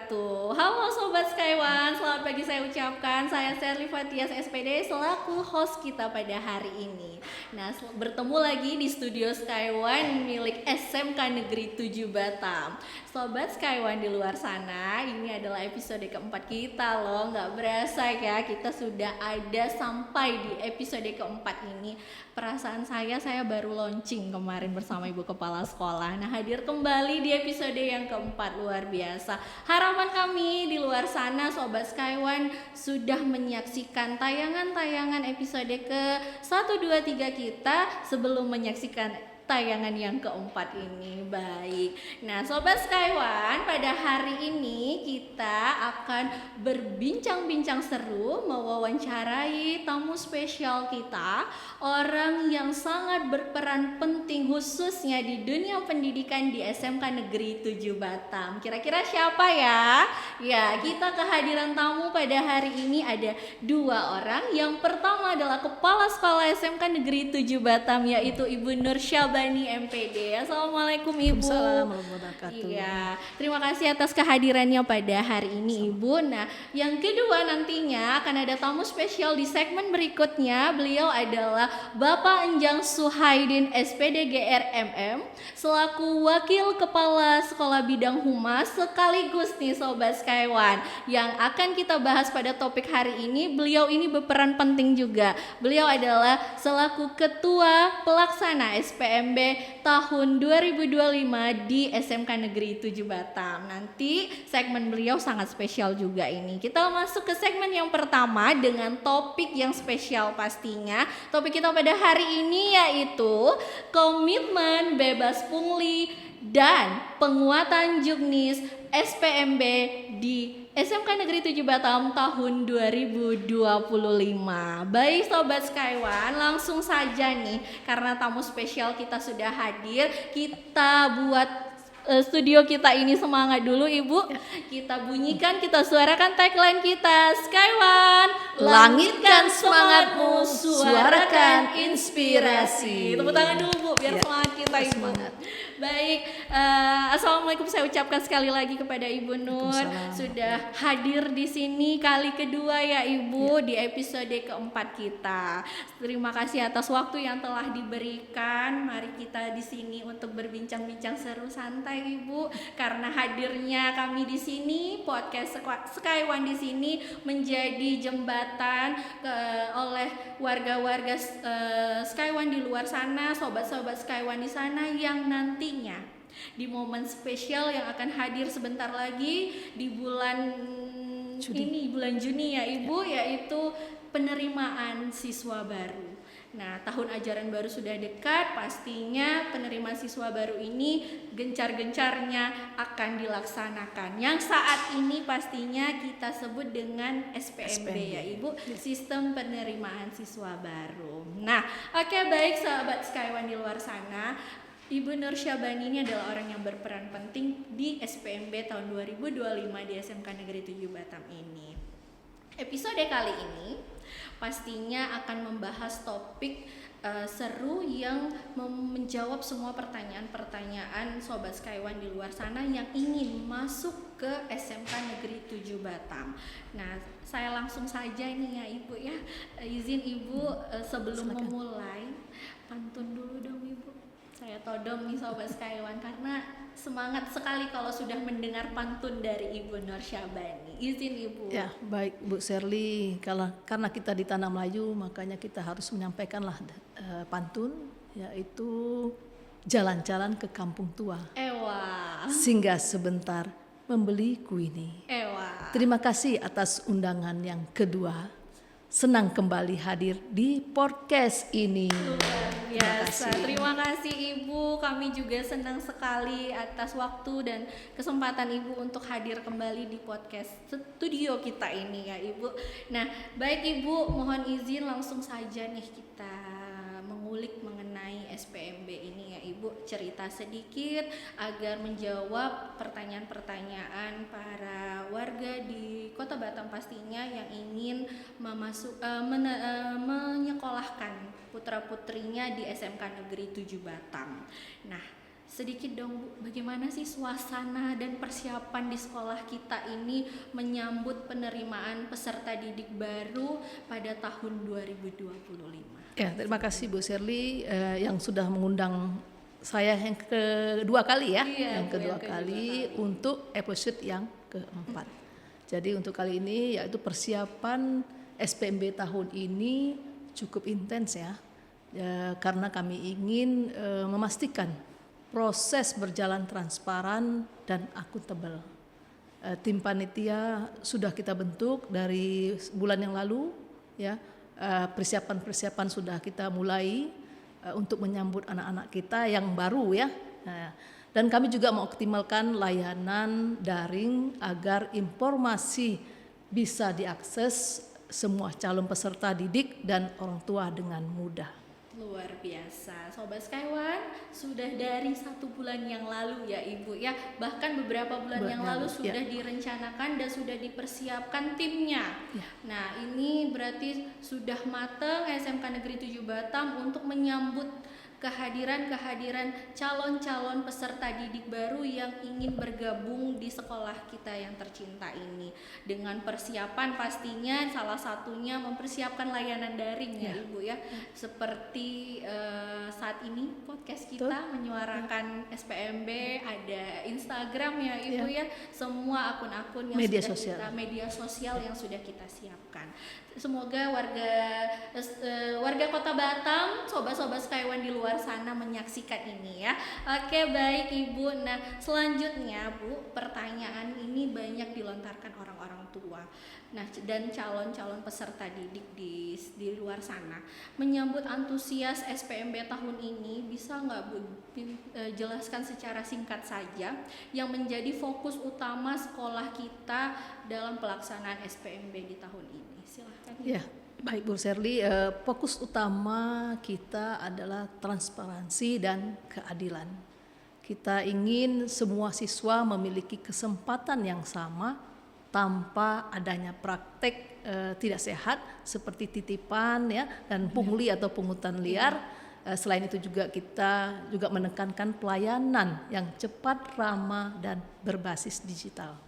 wabarakatuh. Halo Sobat Skywan, selamat pagi saya ucapkan. Saya Sherly Fatias SPD selaku host kita pada hari ini. Nah, bertemu lagi di studio Skywan milik SMK Negeri 7 Batam. Sobat Skywan di luar sana, ini adalah episode keempat kita loh. Nggak berasa ya, kita sudah ada sampai di episode keempat ini. Perasaan saya baru launching kemarin bersama Ibu Kepala Sekolah. Nah, hadir kembali di episode yang keempat, luar biasa. Harapan kami di luar sana Sobat Skywan sudah menyaksikan tayangan-tayangan episode ke 1, 2, 3 kita sebelum menyaksikan tayangan yang keempat ini. Baik. Nah, Sobat Skywan, pada hari ini kita akan berbincang-bincang seru, mewawancarai tamu spesial kita, orang yang sangat berperan penting khususnya di dunia pendidikan di SMK Negeri 7 Batam. Kira-kira siapa ya? Ya, kita kehadiran tamu pada hari ini ada dua orang. Yang pertama adalah Kepala Sekolah SMK Negeri 7 Batam, yaitu Ibu Nur Syabani MPD. Assalamualaikum Ibu. Waalaikumsalam warahmatullahi wabarakatuh. Iya, terima kasih atas kehadirannya pada hari ini Ibu. Nah, yang kedua nantinya akan ada tamu spesial di segmen berikutnya. Beliau adalah Bapak Enjang Suhaidin SPD GRMM selaku Wakil Kepala Sekolah Bidang Humas sekaligus nih Sobat Skywan yang akan kita bahas pada topik hari ini. Beliau ini berperan penting juga. Beliau adalah selaku Ketua Pelaksana SPMB tahun 2025 di SMK Negeri 7 Batam. Nanti segmen beliau sangat spesial juga ini. Kita masuk ke segmen yang pertama dengan topik yang spesial pastinya. Topik kita pada hari ini yaitu komitmen bebas pungli dan penguatan juknis SPMB di SMK Negeri 7 Batam tahun 2025. Baik Sobat Skywan, langsung saja nih karena tamu spesial kita sudah hadir, kita buat studio kita ini semangat dulu Ibu. Kita bunyikan, kita suarakan tagline kita. Skywan, Langitkan semangatmu, suarakan inspirasi. Tepuk tangan dulu Bu, biar Ya, semangat kita Ibu. semangat. Baik, assalamualaikum saya ucapkan sekali lagi kepada Ibu Nur. Waalaikumsalam. Sudah hadir di sini kali kedua ya Ibu di episode keempat kita. Terima kasih atas waktu yang telah diberikan. Mari kita di sini untuk berbincang-bincang seru santai Ibu. Karena hadirnya kami di sini, podcast Skywan di sini menjadi jembatan oleh warga-warga Skywan di luar sana, sobat-sobat Skywan di sana yang nantinya di momen spesial yang akan hadir sebentar lagi di bulan bulan Juni ya Ibu, yaitu penerimaan siswa baru. Nah, tahun ajaran baru sudah dekat, pastinya penerimaan siswa baru ini gencar-gencarnya akan dilaksanakan. Yang saat ini pastinya kita sebut dengan SPMB ya Ibu, Sistem Penerimaan Siswa Baru. Nah, oke, baik sahabat Skywan di luar sana, Ibu Nur Syabani ini adalah orang yang berperan penting di SPMB tahun 2025 di SMK Negeri 7 Batam ini. Episode kali ini pastinya akan membahas topik seru yang menjawab semua pertanyaan-pertanyaan Sobat Skywan di luar sana yang ingin masuk ke SMK Negeri 7 Batam. Nah, saya langsung saja nih ya Ibu ya. Izin Ibu sebelum Silakan. memulai, pantun dulu dong Ibu. Saya todong nih Sobat Skywan karena semangat sekali kalau sudah mendengar pantun dari Ibu Nur Syabani. Izin Ibu. Ya, baik Bu Sherly. Karena kita di Tanah Melayu, makanya kita harus menyampaikanlah pantun, yaitu jalan-jalan ke kampung tua. Ewa. Singgah sebentar membeli kuini. Ewa. Terima kasih atas undangan yang kedua. Senang kembali hadir di podcast ini. Luar biasa. kasih. Terima kasih Ibu. Kami juga senang sekali atas waktu dan kesempatan Ibu untuk hadir kembali di podcast studio kita ini ya Ibu. Nah, baik Ibu, mohon izin langsung saja nih kita mengulik mengenai SPMB ini ya Ibu. Cerita sedikit agar menjawab pertanyaan-pertanyaan para warga di Kota Batam pastinya yang ingin menyekolahkan putra-putrinya di SMK Negeri 7 Batam. Nah, sedikit dong Bu, bagaimana sih suasana dan persiapan di sekolah kita ini menyambut penerimaan peserta didik baru pada tahun 2025? Ya, terima kasih Bu Shirley yang sudah mengundang saya yang kedua kali ya, Iya, yang Bu, kedua yang kedua kali untuk episode yang keempat. Jadi untuk kali ini yaitu persiapan SPMB tahun ini cukup intens ya, karena kami ingin memastikan proses berjalan transparan dan akuntabel. Tim panitia sudah kita bentuk dari bulan yang lalu ya. Persiapan-persiapan sudah kita mulai untuk menyambut anak-anak kita yang baru ya. Dan kami juga mengoptimalkan layanan daring agar informasi bisa diakses semua calon peserta didik dan orang tua dengan mudah. Luar biasa, Sobat Skywan, sudah dari 1 bulan yang lalu ya Ibu ya, bahkan beberapa bulan yang lalu sudah direncanakan dan sudah dipersiapkan timnya. Nah ini berarti sudah matang SMK Negeri 7 Batam untuk menyambut kehadiran calon-calon peserta didik baru yang ingin bergabung di sekolah kita yang tercinta ini. Dengan persiapan pastinya salah satunya mempersiapkan layanan daring ya Ibu ya. Seperti saat ini podcast kita menyuarakan SPMB, ada Instagram ya Ibu ya. Semua akun-akun yang media sosial yang sudah kita siapkan. Semoga warga Kota Batam, sobat-sobat Skywan di luar sana menyaksikan ini ya. Oke, baik Ibu. Nah, selanjutnya Bu, pertanyaan ini banyak dilontarkan orang-orang tua. Nah, dan calon-calon peserta didik di luar sana. Menyambut antusias SPMB tahun ini, bisa nggak Bu jelaskan secara singkat saja yang menjadi fokus utama sekolah kita dalam pelaksanaan SPMB di tahun ini? Silahkan. Ya, baik Bu Shirley, fokus utama kita adalah transparansi dan keadilan. Kita ingin semua siswa memiliki kesempatan yang sama tanpa adanya praktek tidak sehat seperti titipan ya dan pungli atau pungutan liar. Selain itu juga kita juga menekankan pelayanan yang cepat, ramah dan berbasis digital.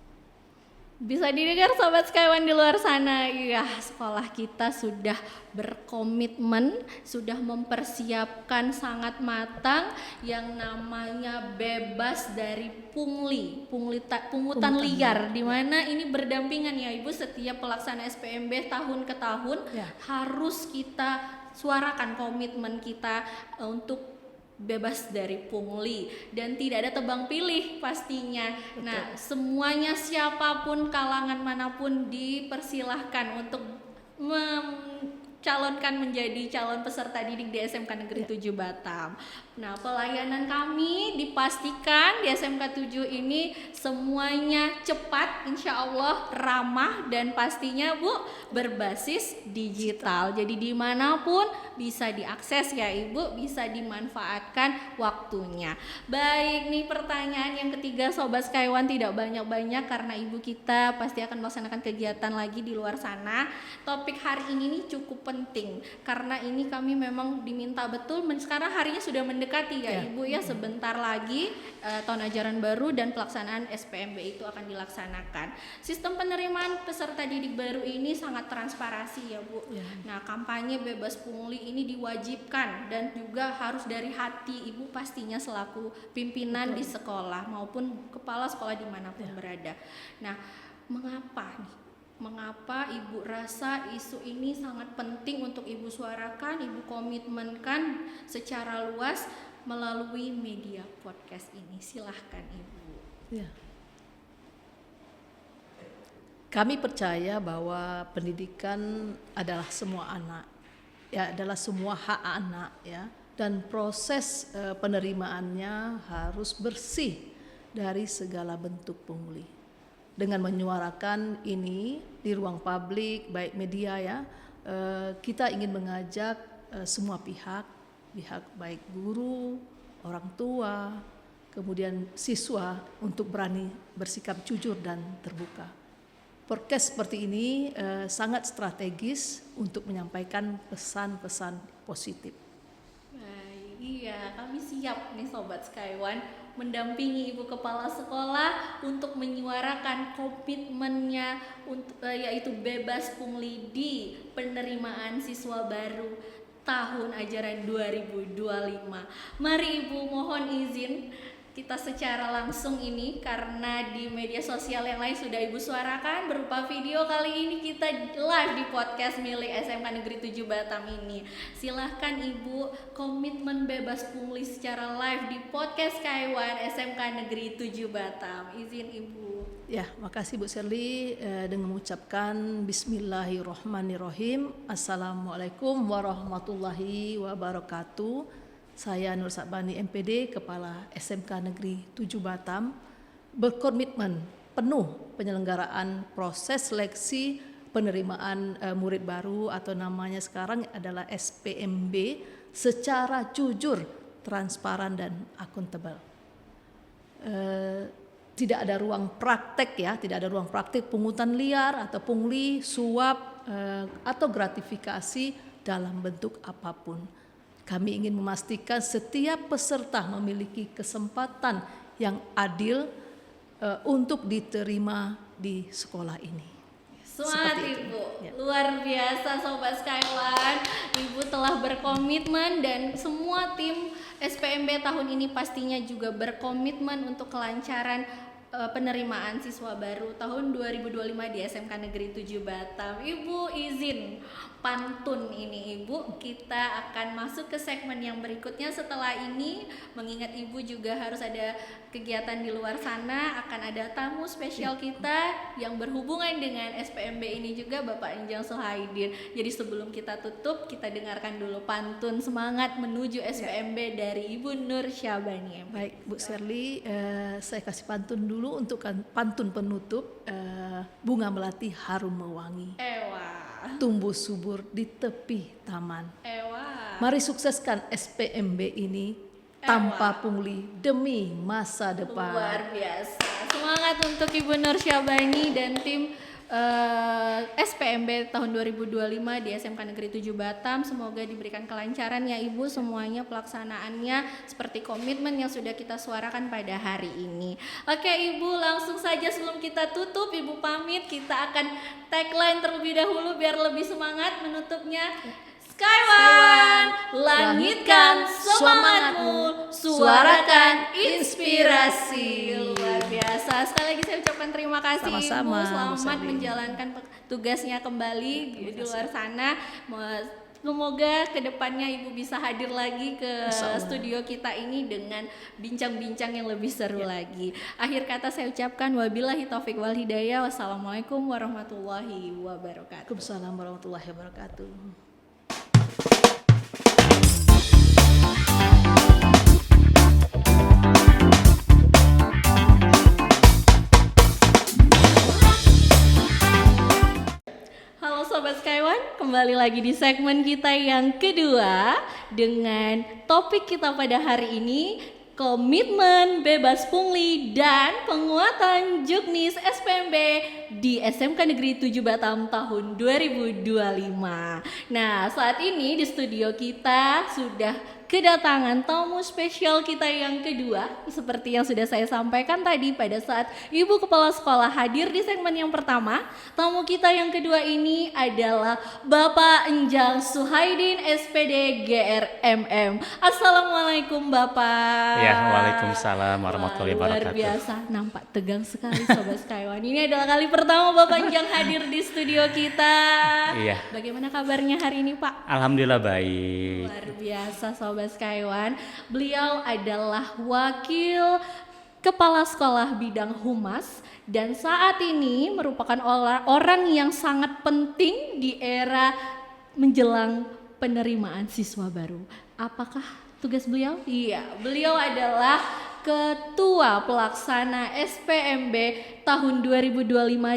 Bisa didengar Sobat Skywan di luar sana, ya sekolah kita sudah berkomitmen, sudah mempersiapkan sangat matang yang namanya bebas dari pungutan liar, di mana ini berdampingan ya Ibu, setiap pelaksanaan SPMB tahun ke tahun harus kita suarakan komitmen kita untuk bebas dari pungli dan tidak ada tebang pilih pastinya. Betul. Nah, semuanya siapapun kalangan manapun dipersilahkan untuk mencalonkan menjadi calon peserta didik di SMK Negeri 7 Batam. Nah, pelayanan kami dipastikan di SMK 7 ini semuanya cepat, insya Allah ramah dan pastinya Bu berbasis digital. Jadi dimanapun bisa diakses ya Ibu, bisa dimanfaatkan waktunya. Baik, nih pertanyaan yang ketiga Sobat Skywan, tidak banyak-banyak karena Ibu kita pasti akan melaksanakan kegiatan lagi di luar sana. Topik hari ini nih cukup penting karena ini kami memang diminta betul, sekarang harinya sudah mendekati ya Ibu ya, sebentar lagi tahun ajaran baru dan pelaksanaan SPMB itu akan dilaksanakan. Sistem penerimaan peserta didik baru ini sangat transparansi ya Bu. Nah, kampanye bebas pungli ini diwajibkan dan juga harus dari hati Ibu pastinya selaku pimpinan di sekolah maupun kepala sekolah dimanapun berada. Nah, mengapa Ibu rasa isu ini sangat penting untuk Ibu suarakan, Ibu komitmenkan secara luas melalui media podcast ini? Silahkan Ibu. Ya. Kami percaya bahwa pendidikan adalah semua anak, ya adalah semua hak anak ya, dan proses penerimaannya harus bersih dari segala bentuk pungli. Dengan menyuarakan ini di ruang publik, baik media ya, kita ingin mengajak semua pihak baik guru, orang tua, kemudian siswa untuk berani bersikap jujur dan terbuka. Podcast seperti ini sangat strategis untuk menyampaikan pesan-pesan positif. Baik, Iya, kami siap nih Sobat Skyone mendampingi Ibu Kepala Sekolah untuk menyuarakan komitmennya yaitu bebas pungli di penerimaan siswa baru tahun ajaran 2025. Mari Ibu mohon izin kita secara langsung ini karena di media sosial yang lain sudah Ibu suarakan berupa video. Kali ini kita live di podcast milik SMK Negeri 7 Batam ini. Silahkan Ibu komitmen bebas pungli secara live di podcast Skyone SMK Negeri 7 Batam. Izin Ibu. Ya, makasih Bu Sherly dengan mengucapkan Bismillahirrohmanirrohim. Assalamualaikum warahmatullahi wabarakatuh. Saya Nur Sabani MPD, Kepala SMK Negeri 7 Batam, berkomitmen penuh penyelenggaraan proses seleksi penerimaan murid baru atau namanya sekarang adalah SPMB secara jujur, transparan dan akuntabel. Tidak ada ruang praktek ya, tidak ada ruang praktek pungutan liar atau pungli, suap atau gratifikasi dalam bentuk apapun. Kami ingin memastikan setiap peserta memiliki kesempatan yang adil untuk diterima di sekolah ini. Semangat Ibu, ya. Luar biasa Sobat Skyone. Ibu telah berkomitmen dan semua tim SPMB tahun ini pastinya juga berkomitmen untuk kelancaran penerimaan siswa baru tahun 2025 di SMK Negeri 7 Batam. Ibu izin pantun ini Ibu, kita akan masuk ke segmen yang berikutnya setelah ini. Mengingat Ibu juga harus ada kegiatan di luar sana, akan ada tamu spesial kita yang berhubungan dengan SPMB ini juga, Bapak Enjang Suhaidin. Jadi sebelum kita tutup, kita dengarkan dulu pantun semangat menuju SPMB dari Ibu Nur Syabani. Baik Bu Sherly, saya kasih pantun dulu untuk pantun penutup. Bunga melati harum mewangi, tumbuh subur di tepi taman. Mari sukseskan SPMB ini tanpa pungli demi masa depan. Luar biasa. Semangat untuk Ibu Nur Syabani dan tim SPMB tahun 2025 di SMK Negeri 7 Batam. Semoga diberikan kelancaran ya Ibu semuanya pelaksanaannya seperti komitmen yang sudah kita suarakan pada hari ini. Oke Ibu, langsung saja sebelum kita tutup Ibu pamit, kita akan tagline terlebih dahulu biar lebih semangat menutupnya. Skyone, langitkan semangatmu, suarakan inspirasi. Luar biasa. Sekali lagi saya ucapkan terima kasih Sama-sama, Ibu. Selamat Bu menjalankan tugasnya kembali di luar sana. Semoga kedepannya Ibu bisa hadir lagi ke studio kita ini dengan bincang-bincang yang lebih seru lagi. Akhir kata saya ucapkan wabillahi taufik wal hidayah. Wassalamualaikum warahmatullahi wabarakatuh. Waalaikumsalam warahmatullahi wabarakatuh. Halo Sobat Skyone, kembali lagi di segmen kita yang kedua dengan topik kita pada hari ini, komitmen bebas pungli dan penguatan juknis SPMB di SMK Negeri 7 Batam tahun 2025. Nah, saat ini di studio kita sudah kedatangan tamu spesial kita yang kedua. Seperti yang sudah saya sampaikan tadi pada saat Ibu Kepala Sekolah hadir di segmen yang pertama, tamu kita yang kedua ini adalah Bapak Enjang Suhaidin SPD GRMM. Assalamualaikum Bapak. Ya, waalaikumsalam warahmatullahi wabarakatuh. Luar biasa, nampak tegang sekali Sobat Skyone. Ini adalah kali pertama Bapak Enjang hadir di studio kita. Iya. Bagaimana kabarnya hari ini Pak? Alhamdulillah baik. Luar biasa Sobat Skyone. Beliau adalah Wakil Kepala Sekolah Bidang Humas dan saat ini merupakan orang yang sangat penting di era menjelang penerimaan siswa baru. Apakah tugas beliau? Iya, beliau adalah Ketua Pelaksana SPMB tahun 2025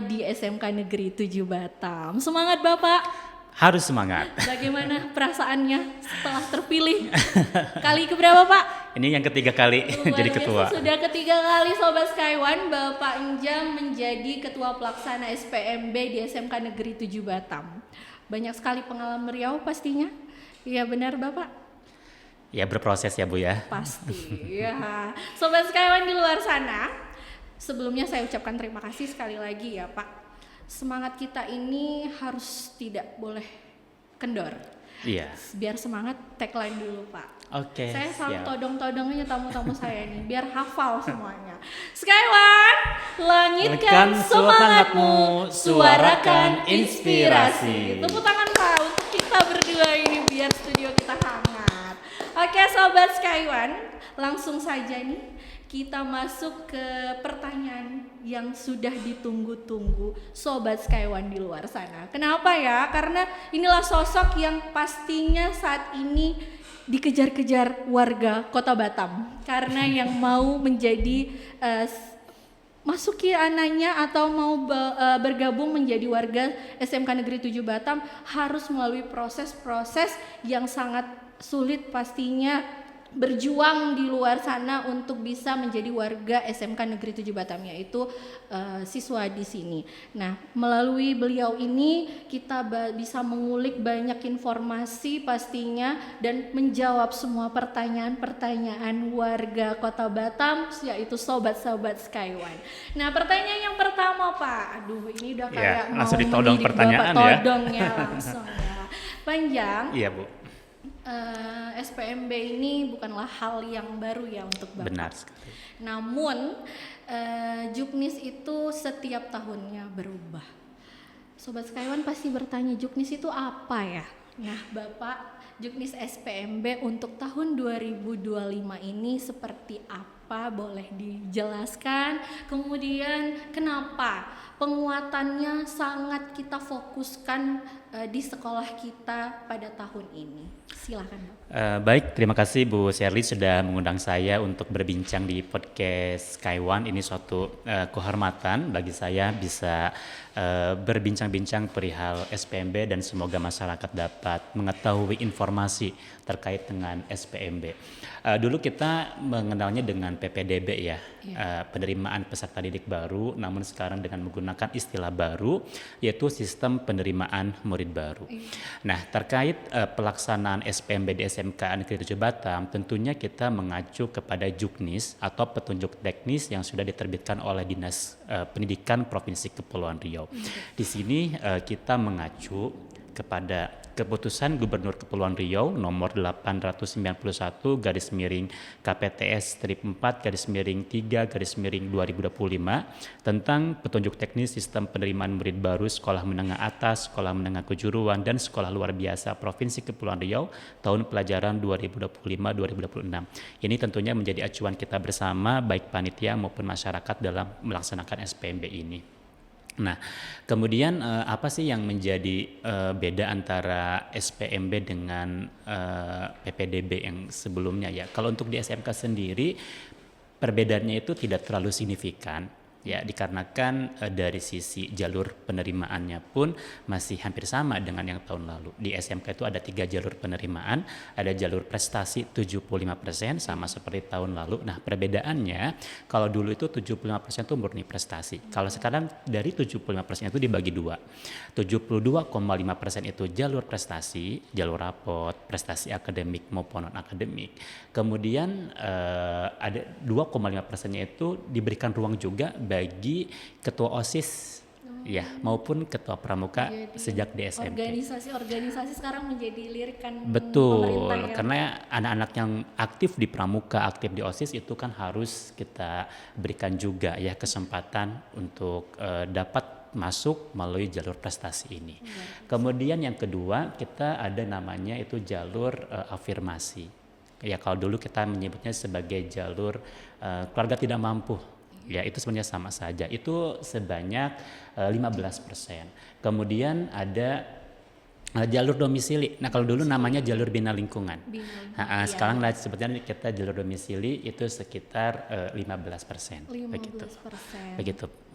di SMK Negeri 7 Batam. Semangat Bapak. Harus semangat. Bagaimana perasaannya setelah terpilih? Kali keberapa Pak? Ini yang ketiga kali jadi ketua. Sudah ketiga kali Sobat Skyone, Bapak Enjang menjadi Ketua Pelaksana SPMB di SMK Negeri 7 Batam. Banyak sekali pengalaman riau pastinya. Iya benar Bapak? Ya berproses ya Bu ya. Pasti ya. Sobat Skywan di luar sana, sebelumnya saya ucapkan terima kasih sekali lagi ya Pak. Semangat kita ini harus tidak boleh kendor. Iya. Biar semangat, tagline dulu Pak. Oke. Saya selalu siap. todong-todongnya tamu-tamu saya nih, biar hafal semuanya. Skywan, langitkan Langitkan semangatmu, semangatmu, suarakan suarakan inspirasi. inspirasi. Tepuk tangan Pak untuk kita berdua ini biar studio kita hangat. Oke Sobat Skywan, langsung saja nih kita masuk ke pertanyaan yang sudah ditunggu-tunggu Sobat Skywan di luar sana. Kenapa ya? Karena inilah sosok yang pastinya saat ini dikejar-kejar warga Kota Batam. Karena yang mau menjadi masuki anaknya atau mau bergabung menjadi warga SMK Negeri 7 Batam harus melalui proses-proses yang sangat sulit pastinya, berjuang di luar sana untuk bisa menjadi warga SMK Negeri 7 Batam, yaitu siswa di sini. Nah, melalui beliau ini kita bisa mengulik banyak informasi pastinya dan menjawab semua pertanyaan-pertanyaan warga Kota Batam, yaitu sobat-sobat Skywan. Nah, pertanyaan yang pertama Pak, aduh ini udah kayak langsung mau ditodong mendidik pertanyaan Bapak, ya. todongnya langsung ya. Panjang. Iya Bu. SPMB ini bukanlah hal yang baru ya untuk Bapak. Benar sekali. Namun Juknis itu setiap tahunnya berubah. Sobat Skywan pasti bertanya, Juknis itu apa ya? Nah Bapak, Juknis SPMB untuk tahun 2025 ini seperti apa? Boleh dijelaskan? Kemudian kenapa penguatannya sangat kita fokuskan di sekolah kita pada tahun ini? Silakan Bapak. Baik, terima kasih Bu Sherly sudah mengundang saya untuk berbincang di podcast Skywan. Ini suatu kehormatan bagi saya bisa berbincang-bincang perihal SPMB dan semoga masyarakat dapat mengetahui informasi terkait dengan SPMB. Dulu kita mengenalnya dengan PPDB ya, penerimaan peserta didik baru, namun sekarang dengan menggunakan istilah baru yaitu sistem penerimaan murid baru. Nah, terkait pelaksanaan SPMB di SMK Negeri 7 Batam, tentunya kita mengacu kepada Juknis atau petunjuk teknis yang sudah diterbitkan oleh Dinas Pendidikan Provinsi Kepulauan Riau. Di sini kita mengacu kepada Keputusan Gubernur Kepulauan Riau nomor 891 garis miring KPTS strip 4 garis miring 3 garis miring 2025 tentang petunjuk teknis sistem penerimaan murid baru sekolah menengah atas, sekolah menengah kejuruan dan sekolah luar biasa Provinsi Kepulauan Riau tahun pelajaran 2025-2026. Ini tentunya menjadi acuan kita bersama baik panitia maupun masyarakat dalam melaksanakan SPMB ini. Nah, kemudian apa sih yang menjadi beda antara SPMB dengan PPDB yang sebelumnya ya? Kalau untuk di SMK sendiri perbedaannya itu tidak terlalu signifikan. Ya, dikarenakan dari sisi jalur penerimaannya pun masih hampir sama dengan yang tahun lalu. Di SMK itu ada 3 jalur penerimaan, ada jalur prestasi 75% sama seperti tahun lalu. Nah, perbedaannya kalau dulu itu 75% itu murni prestasi. Kalau sekarang dari 75% itu dibagi 2. 72,5% itu jalur prestasi, jalur rapot, prestasi akademik maupun non akademik. Kemudian ada 2,5%-nya itu diberikan ruang juga bagi ketua OSIS ya maupun ketua pramuka sejak di SMP. Organisasi sekarang menjadi lirikan Betul, pemerintah ya. karena anak-anak yang aktif di pramuka, aktif di OSIS itu kan harus kita berikan juga ya kesempatan untuk dapat masuk melalui jalur prestasi ini. Kemudian yang kedua kita ada namanya itu jalur afirmasi. Ya kalau dulu kita menyebutnya sebagai jalur keluarga tidak mampu. Ya itu sebenarnya sama saja, itu sebanyak 15%. Kemudian ada jalur domisili. Nah kalau dulu namanya jalur bina lingkungan. Sekarang sebetulnya kita jalur domisili itu sekitar 15%. 15%.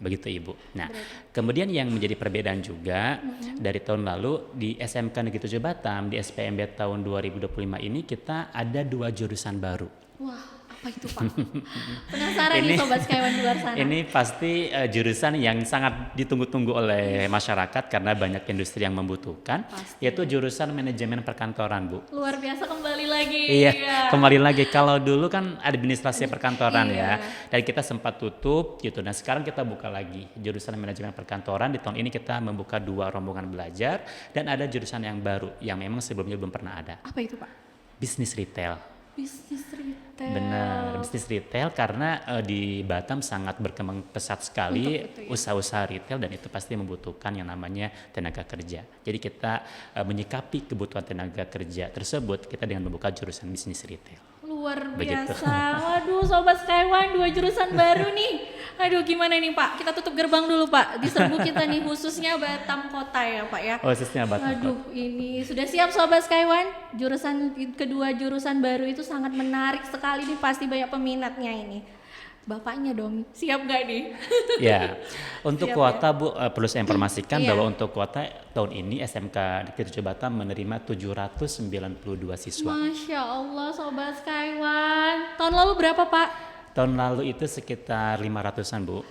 Begitu Ibu. Nah kemudian yang menjadi perbedaan juga dari tahun lalu di SMK Negeri 7 Batam di SPMB tahun 2025 ini kita ada 2 jurusan baru. Wah, Apa itu Pak? Penasaran nih Sobat Skywan di luar sana. Ini pasti jurusan yang sangat ditunggu-tunggu oleh masyarakat karena banyak industri yang membutuhkan, Pasti. yaitu jurusan manajemen perkantoran, Bu. Luar biasa kembali lagi. Iya, kembali lagi. Kalau dulu kan administrasi perkantoran Iya. ya, dan kita sempat tutup gitu. Nah sekarang kita buka lagi jurusan manajemen perkantoran. Di tahun ini kita membuka 2 rombongan belajar dan ada jurusan yang baru yang memang sebelumnya belum pernah ada, Apa itu Pak? bisnis retail. Bisnis retail. Benar, bisnis retail karena di Batam sangat berkembang pesat sekali Untuk itu ya. usaha-usaha retail dan itu pasti membutuhkan yang namanya tenaga kerja. Jadi kita menyikapi kebutuhan tenaga kerja tersebut kita dengan membuka jurusan bisnis retail. Luar Begitu. biasa. Waduh Sobat Skywan, 2 jurusan baru nih. Aduh gimana nih Pak? Kita tutup gerbang dulu Pak. Diserbu kita nih khususnya Batam Kota ya Pak ya. Khususnya Batam. Aduh ini sudah siap Sobat Skywan? Kedua jurusan baru itu sangat menarik sekali nih, pasti banyak peminatnya ini. Bapaknya dong, siap gak nih? Ya, untuk Siap kuota Bu perlu saya informasikan Iya. bahwa untuk kuota tahun ini SMK Negeri 7 Batam menerima 792 siswa. Masya Allah Sobat Skywan. Tahun lalu berapa Pak? Tahun lalu itu sekitar 500-an Bu.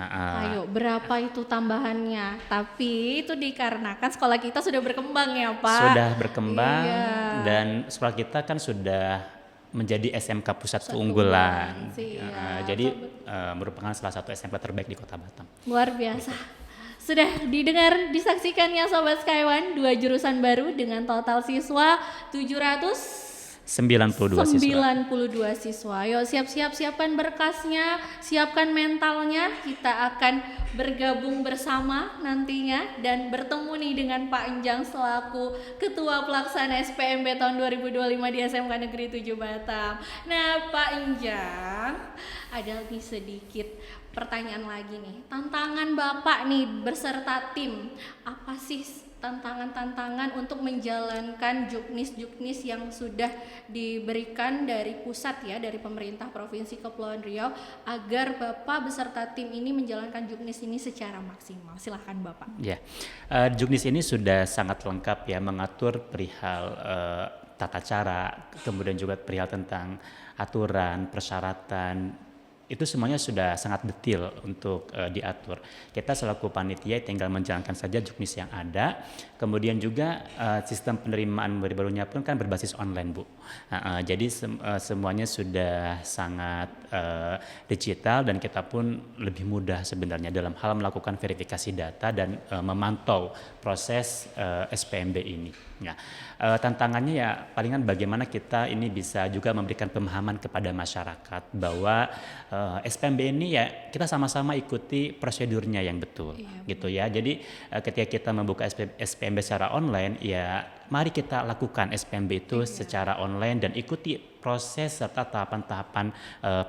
Ayo berapa itu tambahannya? Tapi itu dikarenakan sekolah kita sudah berkembang ya Pak. Sudah berkembang Iya. dan sekolah kita kan sudah menjadi SMK pusat keunggulan. Siap. Jadi merupakan salah satu SMK terbaik di Kota Batam. Luar biasa. Sudah didengar, disaksikan ya Sobat Skywan, 2 jurusan baru dengan total siswa 92 siswa. 92 siswa. Yuk siap-siap, siapkan berkasnya, siapkan mentalnya. Kita akan bergabung bersama nantinya dan bertemu nih dengan Pak Enjang selaku Ketua Pelaksana SPMB tahun 2025 di SMK Negeri 7 Batam. Nah Pak Enjang, ada nih sedikit pertanyaan lagi nih. Tantangan Bapak nih berserta tim, apa sih tantangan-tantangan untuk menjalankan juknis-juknis yang sudah diberikan dari pusat ya, dari pemerintah Provinsi Kepulauan Riau, agar Bapak beserta tim ini menjalankan juknis ini secara maksimal. Silahkan Bapak. Ya, juknis ini sudah sangat lengkap ya, mengatur perihal tata cara, kemudian juga perihal tentang aturan, persyaratan. Itu semuanya sudah sangat detail untuk diatur. Kita selaku panitia tinggal menjalankan saja juknis yang ada. Kemudian juga sistem penerimaan murid barunya pun kan berbasis online Bu. Jadi semuanya sudah sangat digital dan kita pun lebih mudah sebenarnya dalam hal melakukan verifikasi data dan memantau proses SPMB ini. Nah, tantangannya ya palingan bagaimana kita ini bisa juga memberikan pemahaman kepada masyarakat bahwa SPMB ini ya kita sama-sama ikuti prosedurnya yang betul, gitu ya. Jadi ketika kita membuka SPMB secara online, ya mari kita lakukan SPMB itu secara online dan ikuti proses serta tahapan-tahapan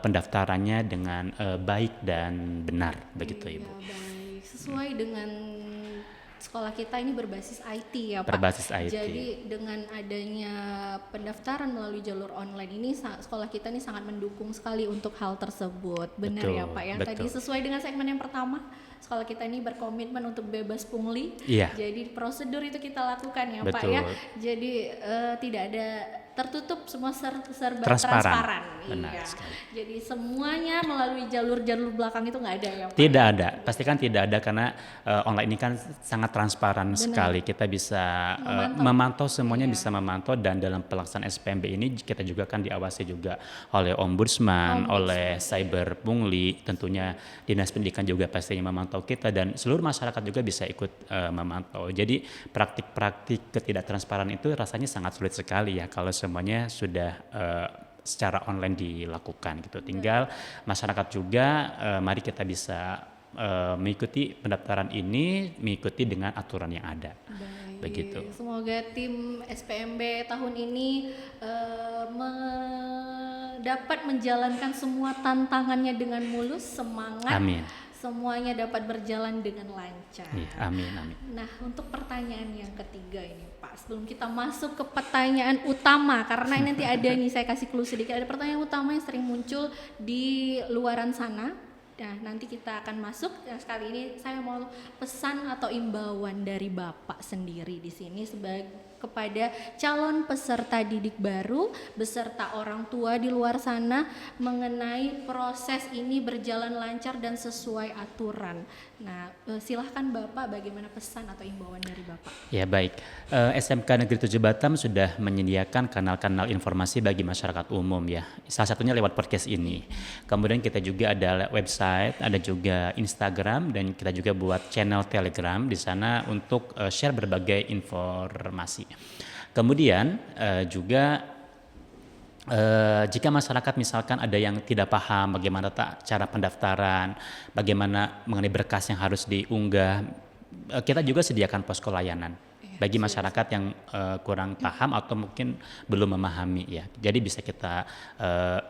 pendaftarannya dengan baik dan benar, begitu Ibu. Baik, sesuai dengan sekolah kita ini berbasis IT ya Pak. Berbasis IT. Jadi dengan adanya pendaftaran melalui jalur online ini sekolah kita ini sangat mendukung sekali untuk hal tersebut. Benar Betul, ya Pak. Yang tadi betul. sesuai dengan segmen yang pertama, sekolah kita ini berkomitmen untuk bebas pungli. Iya. Jadi prosedur itu kita lakukan ya Pak Betul. ya. Jadi tidak ada tertutup, semua serba Transparan. transparan. Benar Iya. sekali. Jadi semuanya melalui jalur-jalur belakang itu nggak ada ya Pak. Tidak ada, pastikan tidak ada karena online ini kan sangat transparan sekali. Kita bisa memantau semuanya, bisa memantau dan dalam pelaksanaan SPMB ini kita juga kan diawasi juga oleh Ombudsman, oleh Cyber Pungli, tentunya Dinas Pendidikan juga pastinya memantau kita dan seluruh masyarakat juga bisa ikut memantau. Jadi praktik-praktik ketidaktransparan itu rasanya sangat sulit sekali ya kalau semuanya sudah secara online dilakukan gitu. Tinggal masyarakat juga mari kita bisa mengikuti pendaftaran ini, mengikuti dengan aturan yang ada. Baik. Begitu. Semoga tim SPMB tahun ini dapat menjalankan semua tantangannya dengan mulus, semangat. Amin. Semuanya dapat berjalan dengan lancar. Iya, amin, amin. Nah, untuk pertanyaan yang ketiga ini, Pak, sebelum kita masuk ke pertanyaan utama, karena ini nanti ada nih, saya kasih clue sedikit, ada pertanyaan utama yang sering muncul di luaran sana. Nah, nanti kita akan masuk. Nah, sekali ini saya mau pesan atau imbauan dari Bapak sendiri di sini sebagai kepada calon peserta didik baru beserta orang tua di luar sana mengenai proses ini berjalan lancar dan sesuai aturan. Nah, silahkan Bapak, bagaimana pesan atau imbauan dari Bapak? Ya baik, SMK Negeri 7 Batam sudah menyediakan kanal-kanal informasi bagi masyarakat umum ya. Salah satunya lewat podcast ini. Kemudian kita juga ada website, ada juga Instagram, dan kita juga buat channel Telegram di sana untuk share berbagai informasi. Kemudian juga jika masyarakat misalkan ada yang tidak paham bagaimana cara pendaftaran, bagaimana mengenai berkas yang harus diunggah, kita juga sediakan posko layanan bagi masyarakat yang kurang paham atau mungkin belum memahami ya. Jadi bisa kita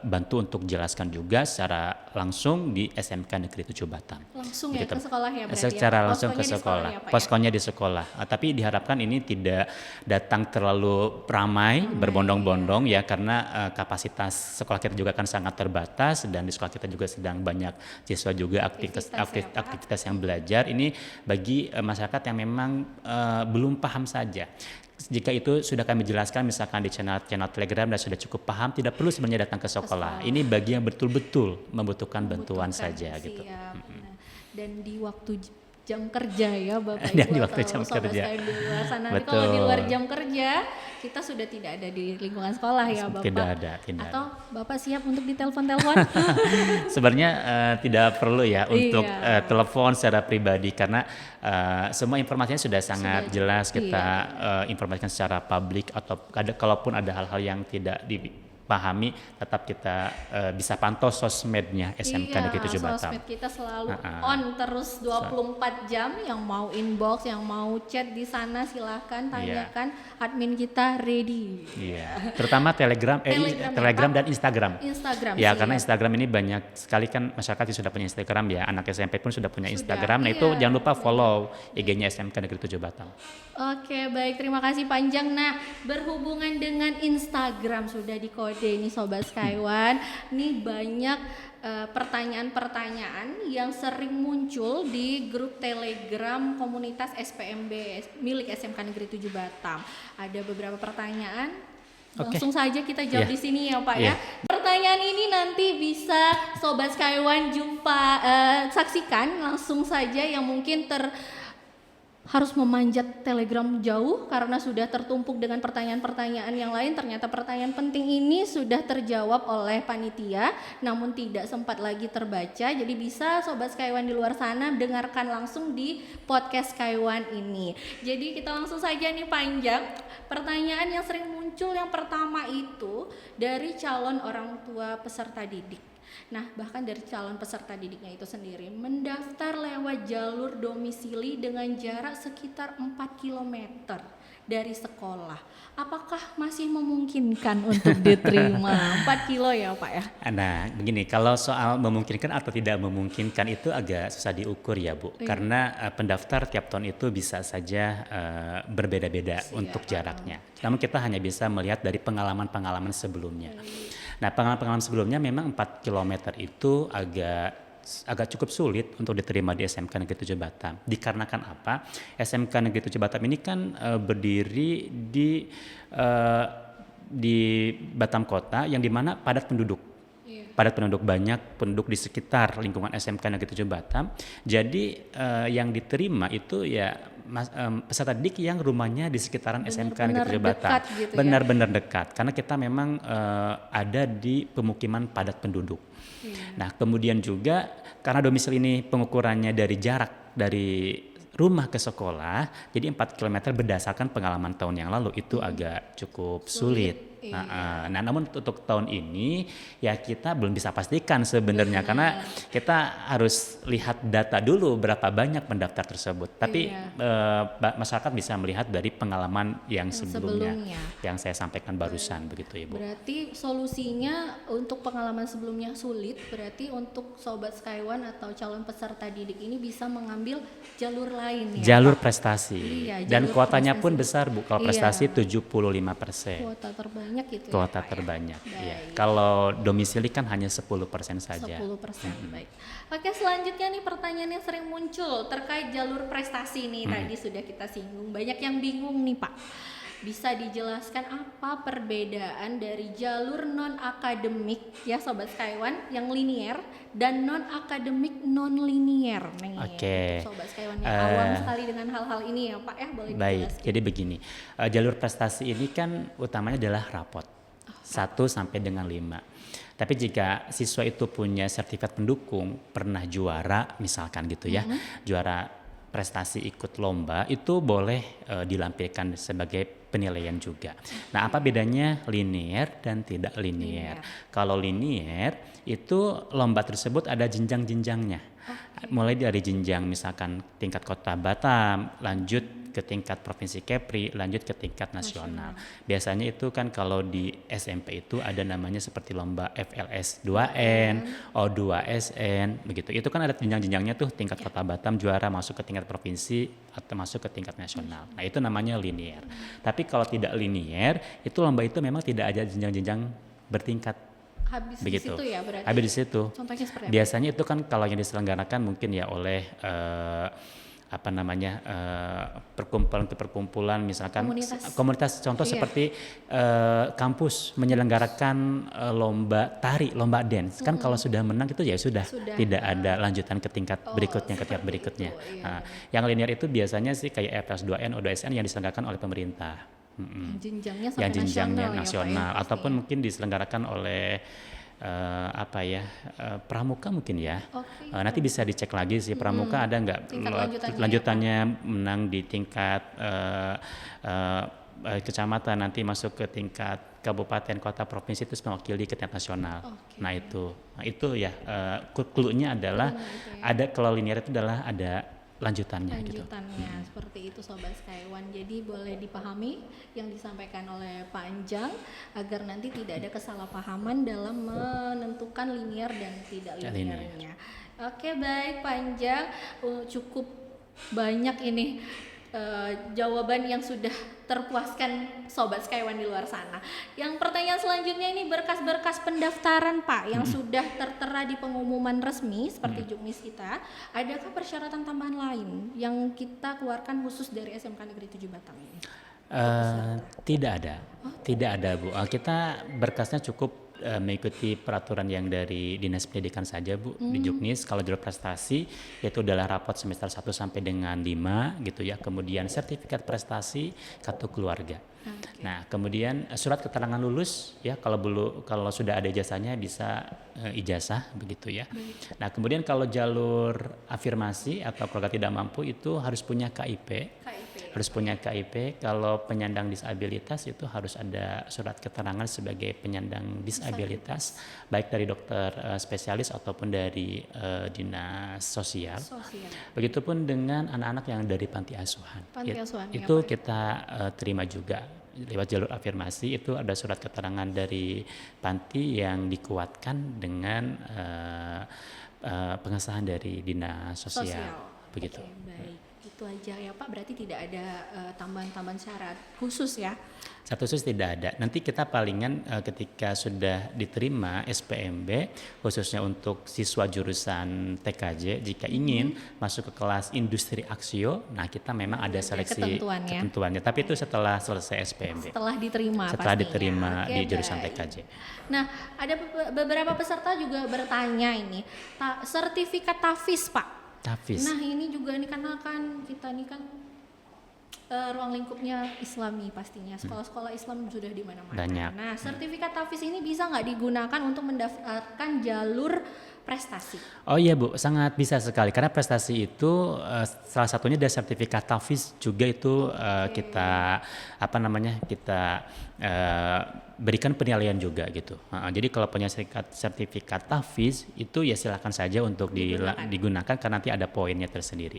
bantu untuk jelaskan juga secara langsung di SMK Negeri 7 Batam. Langsung ya ke sekolah ya berarti Secara ya? langsung ke sekolah. Poskonya di sekolah. Tapi diharapkan ini tidak datang terlalu ramai, berbondong-bondong ya, karena kapasitas sekolah kita juga kan sangat terbatas dan di sekolah kita juga sedang banyak siswa juga aktivitas yang belajar. Ini bagi masyarakat yang memang belum paham saja. Jika itu sudah kami jelaskan misalkan di channel Telegram dan sudah cukup paham, tidak perlu sebenarnya datang ke sekolah. Ini bagi yang betul-betul membutuhkan bantuan saja gitu. Nah, dan di waktu jam kerja ya Bapak Dan Ibu di waktu atau jam sobat kerja. sekalian di luar sana. Nanti Betul. kalau di luar jam kerja kita sudah tidak ada di lingkungan sekolah ya Bapak. Tidak ada. Atau Bapak siap untuk ditelepon-telepon? Sebenarnya tidak perlu ya untuk telepon secara pribadi karena semua informasinya sudah sangat jelas kita informasikan secara publik, atau kalaupun ada hal-hal yang tidak dipahami tetap kita bisa pantau sosmednya SMK Negeri 7 Batam. Sosmed kita selalu on terus 24 jam, yang mau inbox, yang mau chat di sana silahkan tanyakan, admin kita ready. Iya, terutama Telegram dan Instagram. Ya, karena Instagram ini banyak sekali kan masyarakat yang sudah punya Instagram ya, anak SMP pun sudah punya Instagram. Nah itu jangan lupa follow IG-nya SMK Negeri 7 Batam. Oke, baik, terima kasih Panjang. Nah, berhubungan dengan Instagram sudah dikode ini Sobat Skyone. Nih banyak pertanyaan-pertanyaan yang sering muncul di grup Telegram komunitas SPMB milik SMK Negeri 7 Batam. Ada beberapa pertanyaan. Langsung saja kita jawab di sini ya Pak ya. Pertanyaan ini nanti bisa Sobat Skyone saksikan langsung saja, yang mungkin harus memanjat Telegram jauh karena sudah tertumpuk dengan pertanyaan-pertanyaan yang lain. Ternyata pertanyaan penting ini sudah terjawab oleh panitia namun tidak sempat lagi terbaca. Jadi bisa Sobat Skyone di luar sana dengarkan langsung di podcast Skyone ini. Jadi kita langsung saja nih Panjang. Pertanyaan yang sering muncul yang pertama itu dari calon orang tua peserta didik. Nah, bahkan dari calon peserta didiknya itu sendiri mendaftar lewat jalur domisili dengan jarak sekitar 4 km dari sekolah. Apakah masih memungkinkan untuk diterima 4 kilo ya Pak ya? Nah begini, kalau soal memungkinkan atau tidak memungkinkan itu agak susah diukur ya Bu. Karena pendaftar tiap tahun itu bisa saja berbeda-beda untuk jaraknya. Namun kita hanya bisa melihat dari pengalaman-pengalaman sebelumnya. Nah pengalaman-pengalaman sebelumnya memang 4 km itu agak cukup sulit untuk diterima di SMK Negeri 7 Batam. Dikarenakan apa? SMK Negeri 7 Batam ini kan berdiri di Batam Kota yang dimana padat penduduk. Padat penduduk, banyak penduduk di sekitar lingkungan SMK Negeri 7 Batam. Jadi yang diterima itu ya peserta didik yang rumahnya di sekitaran SMK Negeri 7 Batam. Gitu benar-benar dekat karena kita memang ada di pemukiman padat penduduk. Nah, kemudian juga karena domisili ini pengukurannya dari jarak dari rumah ke sekolah, jadi 4 km berdasarkan pengalaman tahun yang lalu itu agak cukup sulit. Nah, namun untuk tahun ini ya kita belum bisa pastikan sebenarnya karena kita harus lihat data dulu berapa banyak pendaftar tersebut. Tapi masyarakat bisa melihat dari pengalaman yang sebelumnya yang saya sampaikan barusan begitu Ibu. Berarti solusinya untuk pengalaman sebelumnya sulit, berarti untuk Sobat Skyone atau calon peserta didik ini bisa mengambil jalur lain ya. Jalur Pak? prestasi. jalur Dan kuotanya prestasi pun besar Bu. Kalau prestasi 75%. Kuota terbanyak gitu Kuota ya Pak terbanyak. ya? Ya. Kalau domisili kan hanya 10% saja. 10%. Baik. Oke, selanjutnya nih pertanyaan yang sering muncul terkait jalur prestasi nih. Tadi sudah kita singgung. Banyak yang bingung nih Pak. bisa dijelaskan apa perbedaan dari jalur non akademik ya Sobat Skywan yang linier dan non akademik non linier nih. Oke. Untuk Sobat Skywan yang awam sekali dengan hal-hal ini ya Pak ya, boleh Baik, dijelaskan. jadi begini, jalur prestasi ini kan utamanya adalah rapot 1 sampai dengan 5. Tapi jika siswa itu punya sertifikat pendukung, pernah juara misalkan gitu ya, juara prestasi ikut lomba, itu boleh dilampirkan sebagai penilaian juga. Nah, apa bedanya linear dan tidak linear? Kalau linear itu lomba tersebut ada jenjang-jenjangnya. Mulai dari jenjang misalkan tingkat kota Batam, lanjut ke tingkat provinsi Kepri, lanjut ke tingkat nasional. Biasanya itu kan kalau di SMP itu ada namanya seperti lomba FLS 2N, O2SN, begitu. Itu kan ada jenjang-jenjangnya tuh, tingkat kota Batam juara masuk ke tingkat provinsi atau masuk ke tingkat nasional. Nah, itu namanya linear. Tapi kalau tidak linear, itu lomba itu memang tidak ada jenjang-jenjang bertingkat. Habis Begitu. di situ ya berarti. Habis di situ. Contohnya seperti apa? Biasanya itu kan kalau yang diselenggarakan mungkin ya oleh perkumpulan ke perkumpulan misalkan komunitas contoh seperti kampus menyelenggarakan lomba tari, lomba dance kan kalau sudah menang itu ya sudah tidak ada lanjutan ke tingkat berikutnya, ke tingkat berikutnya. Itu, Nah, yang linear itu biasanya sih kayak FS2N, O2SN yang diselenggarakan oleh pemerintah. Jenjangnya sampai Yang jenjangnya nasional, nasional ataupun mungkin diselenggarakan oleh pramuka mungkin ya. Nanti bisa dicek lagi sih pramuka ada nggak lanjutannya menang di tingkat kecamatan, nanti masuk ke tingkat kabupaten, kota, provinsi, terus mewakili ke tingkat nasional. Nah itu ya clue-nya adalah ada, kalau linear itu adalah ada lanjutannya gitu. Seperti itu Sobat Skywan. Jadi boleh dipahami yang disampaikan oleh Pak Anjang agar nanti tidak ada kesalahpahaman dalam menentukan linear dan tidak linearnya. Oke, baik Pak Anjang, cukup banyak ini jawaban yang sudah terpuaskan Sobat Skywan di luar sana. Yang pertanyaan selanjutnya ini berkas-berkas pendaftaran Pak yang sudah tertera di pengumuman resmi seperti Juknis kita. Adakah persyaratan tambahan lain yang kita keluarkan khusus dari SMK Negeri 7 Batam ini? Tidak ada Bu. Kita berkasnya cukup mengikuti peraturan yang dari Dinas Pendidikan saja Bu, di Juknis. Kalau jalur prestasi yaitu adalah rapot semester 1 sampai dengan 5 gitu ya. Kemudian sertifikat prestasi, kartu keluarga. Nah, kemudian surat keterangan lulus ya, kalau sudah ada ijazahnya bisa ijazah begitu ya. Nah, kemudian kalau jalur afirmasi atau keluarga tidak mampu itu harus punya KIP. Harus punya KIP. Kalau penyandang disabilitas itu harus ada surat keterangan sebagai penyandang disabilitas, baik dari dokter spesialis ataupun dari dinas sosial. Begitupun dengan anak-anak yang dari panti asuhan. Itu kita terima juga lewat jalur afirmasi. Itu ada surat keterangan dari panti yang dikuatkan dengan pengesahan dari dinas sosial. Begitu. Baik. Itu aja ya Pak, berarti tidak ada tambahan-tambahan syarat khusus ya? Syarat khusus tidak ada. Nanti kita palingan ketika sudah diterima SPMB, khususnya untuk siswa jurusan TKJ, jika ingin masuk ke kelas industri Aksio, nah kita memang ada seleksi ketentuannya. Tapi itu setelah selesai SPMB. Setelah diterima di jurusan TKJ. Nah, ada beberapa peserta juga bertanya ini, sertifikat TAFIS Pak. TAFIS. Nah, ini juga nih karena kan kita ini kan ruang lingkupnya Islami pastinya, sekolah-sekolah Islam sudah di mana-mana. Banyak. Nah, sertifikat TAFIS ini bisa nggak digunakan untuk mendaftarkan jalur prestasi? Oh iya Bu, sangat bisa sekali karena prestasi itu salah satunya dari sertifikat TAFIS juga itu kita berikan penilaian juga gitu. Jadi kalau punya sertifikat TAFIS itu ya silakan saja untuk digunakan karena nanti ada poinnya tersendiri.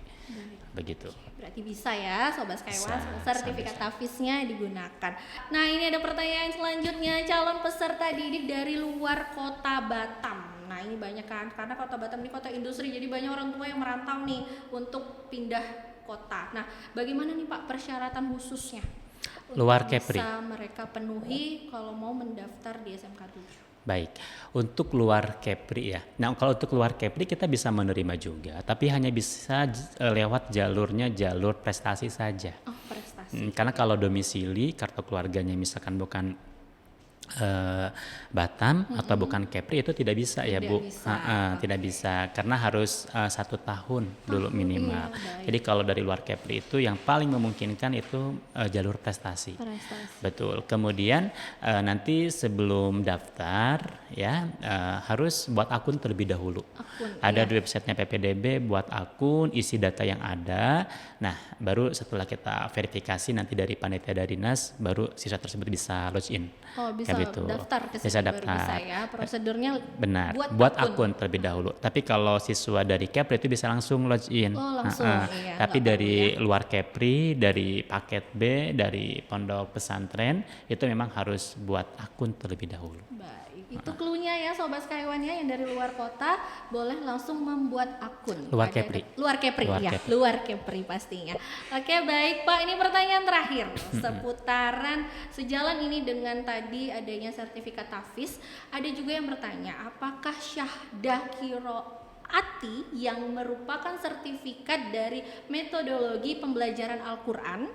Begitu. Berarti bisa ya Sobat Skywan, sertifikat TAFIS-nya digunakan. Nah, ini ada pertanyaan selanjutnya, calon peserta didik dari luar kota Batam. Nah, ini banyak kan, karena kota Batam ini kota industri, jadi banyak orang tua yang merantau nih untuk pindah kota. Nah, bagaimana nih Pak persyaratan khususnya? Luar Kepri. Bisa mereka penuhi kalau mau mendaftar di SMK 7. Baik, untuk luar Kepri ya. Nah, kalau untuk luar Kepri kita bisa menerima juga, tapi hanya bisa lewat jalur prestasi saja. Oh, prestasi. Karena kalau domisili kartu keluarganya misalkan bukan Batam atau bukan Kepri itu tidak bisa ya Tidak Bu. bisa. Tidak bisa karena harus 1 tahun dulu minimal. baik. Jadi kalau dari luar Kepri itu yang paling memungkinkan itu jalur prestasi. Prestasi. Betul. Kemudian nanti sebelum daftar ya harus buat akun terlebih dahulu. Akun, Ada iya. di websitenya PPDB, buat akun, isi data yang ada. Nah, baru setelah kita verifikasi nanti dari panitia dari dinas, baru siswa tersebut bisa login. Oh, bisa Kayak gitu. daftar ke Bisa situ baru daftar. bisa ya. Prosedurnya Benar, buat buat akun terlebih dahulu. Tapi kalau siswa dari Kepri itu bisa langsung login. Oh, langsung, iya, Tapi nggak dari perlu ya. luar Kepri, dari paket B, dari pondok pesantren itu memang harus buat akun terlebih dahulu. Baik, itu clue-nya ya Sobat Skywon ya, yang dari luar kota boleh langsung membuat akun. Luar Ada- Kepri. Luar Kepri Luar ya, Kepri. luar Kepri pastinya. Oke baik Pak, ini pertanyaan terakhir seputaran sejalan ini dengan tadi adanya sertifikat tahfiz. Ada juga yang bertanya, apakah syahdah Qiroati yang merupakan sertifikat dari metodologi pembelajaran Al-Quran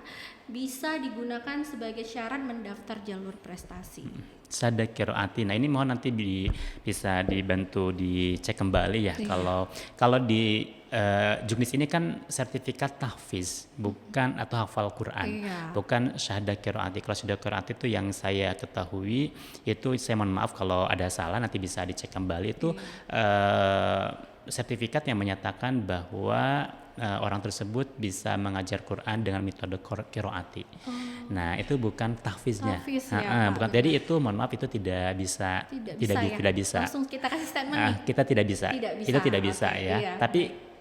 bisa digunakan sebagai syarat mendaftar jalur prestasi? Sada Qiroati. Nah ini mohon nanti bisa dibantu dicek kembali ya. Iya. Kalau di Juknis ini kan sertifikat tahfiz, bukan atau hafal Quran, Iya. bukan syahada Qiroati. Kalau syahada Qiroati itu yang saya ketahui itu saya mohon maaf kalau ada salah nanti bisa dicek kembali itu sertifikat yang menyatakan bahwa orang tersebut bisa mengajar Quran dengan metode Qiroati. Nah itu bukan tahfiznya. Tahfiz ya, Pak, Bukan. benar. Jadi itu mohon maaf itu tidak bisa, tidak bisa. Langsung kita kasih statement nih. Kita tidak bisa. Tidak bisa, Itu tidak bisa oke, ya. iya. Tapi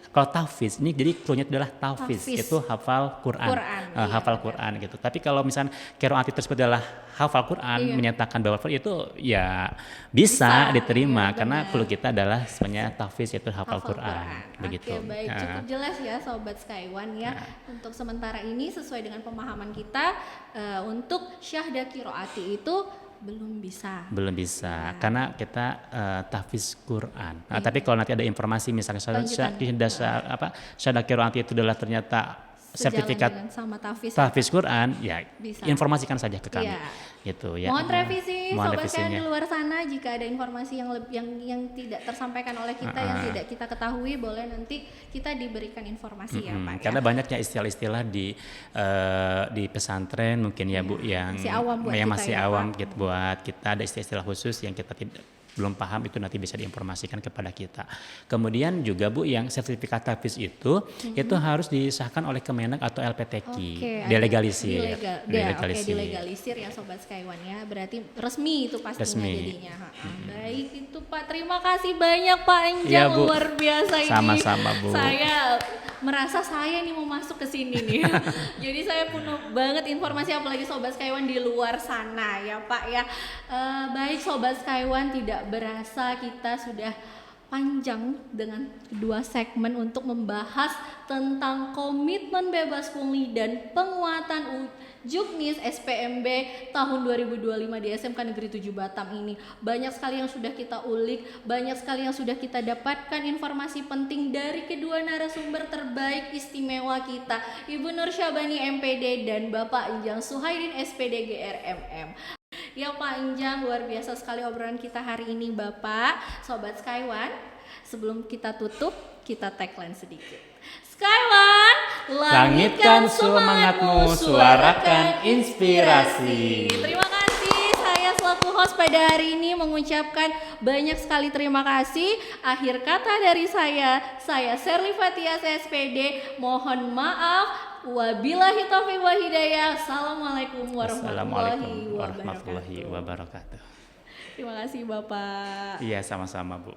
kalau tahfiz ini jadi clue-nya adalah tahfiz, Tahfiz. itu hafal Quran, Quran, iya, hafal benar. Quran gitu. Tapi kalau misalnya Qiroati tersebut adalah hafal Quran, Iya. menyatakan bahwa itu ya bisa, Bisa, diterima iya, karena benar. clue kita adalah sebenarnya tahfiz itu hafal Quran, begitu. Oke, baik, cukup jelas ya Sobat Skywon ya. Untuk sementara ini sesuai dengan pemahaman kita untuk syahda Qiroati itu belum bisa. Belum bisa Ya. karena kita tahfiz Quran. Nah, tapi kalau nanti ada informasi misalnya syahada Qiroati itu adalah ternyata Sejalan sertifikat dengan sama tahfiz. tahfiz Quran, ya Bisa. informasikan saja ke kami. Iya. Gitu ya. Mohon revisi Mohon Sobat Skywon di revisinya. luar sana jika ada informasi yang tidak tersampaikan oleh kita, yang tidak kita ketahui, boleh nanti kita diberikan informasi ya Pak. Karena banyaknya istilah-istilah di pesantren mungkin ya Bu yang Masih awam buat yang kita masih ya, awam Pak. gitu, buat kita ada istilah-istilah khusus yang kita belum paham, itu nanti bisa diinformasikan kepada kita. Kemudian juga Bu yang sertifikat tahfiz itu harus disahkan oleh Kemenak atau LPTQ, Oke, delegalisir. Oke, dilegalisir ya Sobat Skywon ya. Berarti resmi itu pastinya Resmi. jadinya. Baik itu Pak. Terima kasih banyak Pak Enjang, Iya, Bu. luar biasa ini. Sama-sama, Bu. Saya merasa saya nih mau masuk ke sini nih. Jadi saya penuh banget informasi, apalagi Sobat Skywon di luar sana ya Pak ya. Baik Sobat Skywon, tidak berasa kita sudah panjang dengan 2 segmen untuk membahas tentang komitmen bebas pungli dan penguatan Juknis SPMB tahun 2025 di SMK Negeri 7 Batam ini. Banyak sekali yang sudah kita ulik, banyak sekali yang sudah kita dapatkan informasi penting dari kedua narasumber terbaik istimewa kita, Ibu Nur Syabani MPD dan Bapak Enjang Suhaidin SPD GRMM. Ya Pak Enjang, luar biasa sekali obrolan kita hari ini Bapak. Sobat Skywon, sebelum kita tutup, kita tagline sedikit. Skywon, Langitkan semangatmu, suarakan inspirasi. Terima kasih, saya selaku host pada hari ini mengucapkan banyak sekali terima kasih. Akhir kata dari saya Sherly Fatias SPD, mohon maaf. Wabillahi taufiq wa hidayah. Assalamualaikum Assalamualaikum warahmatullahi warahmatullahi wabarakatuh. wabarakatuh. Terima kasih Bapak. Iya, sama-sama Bu.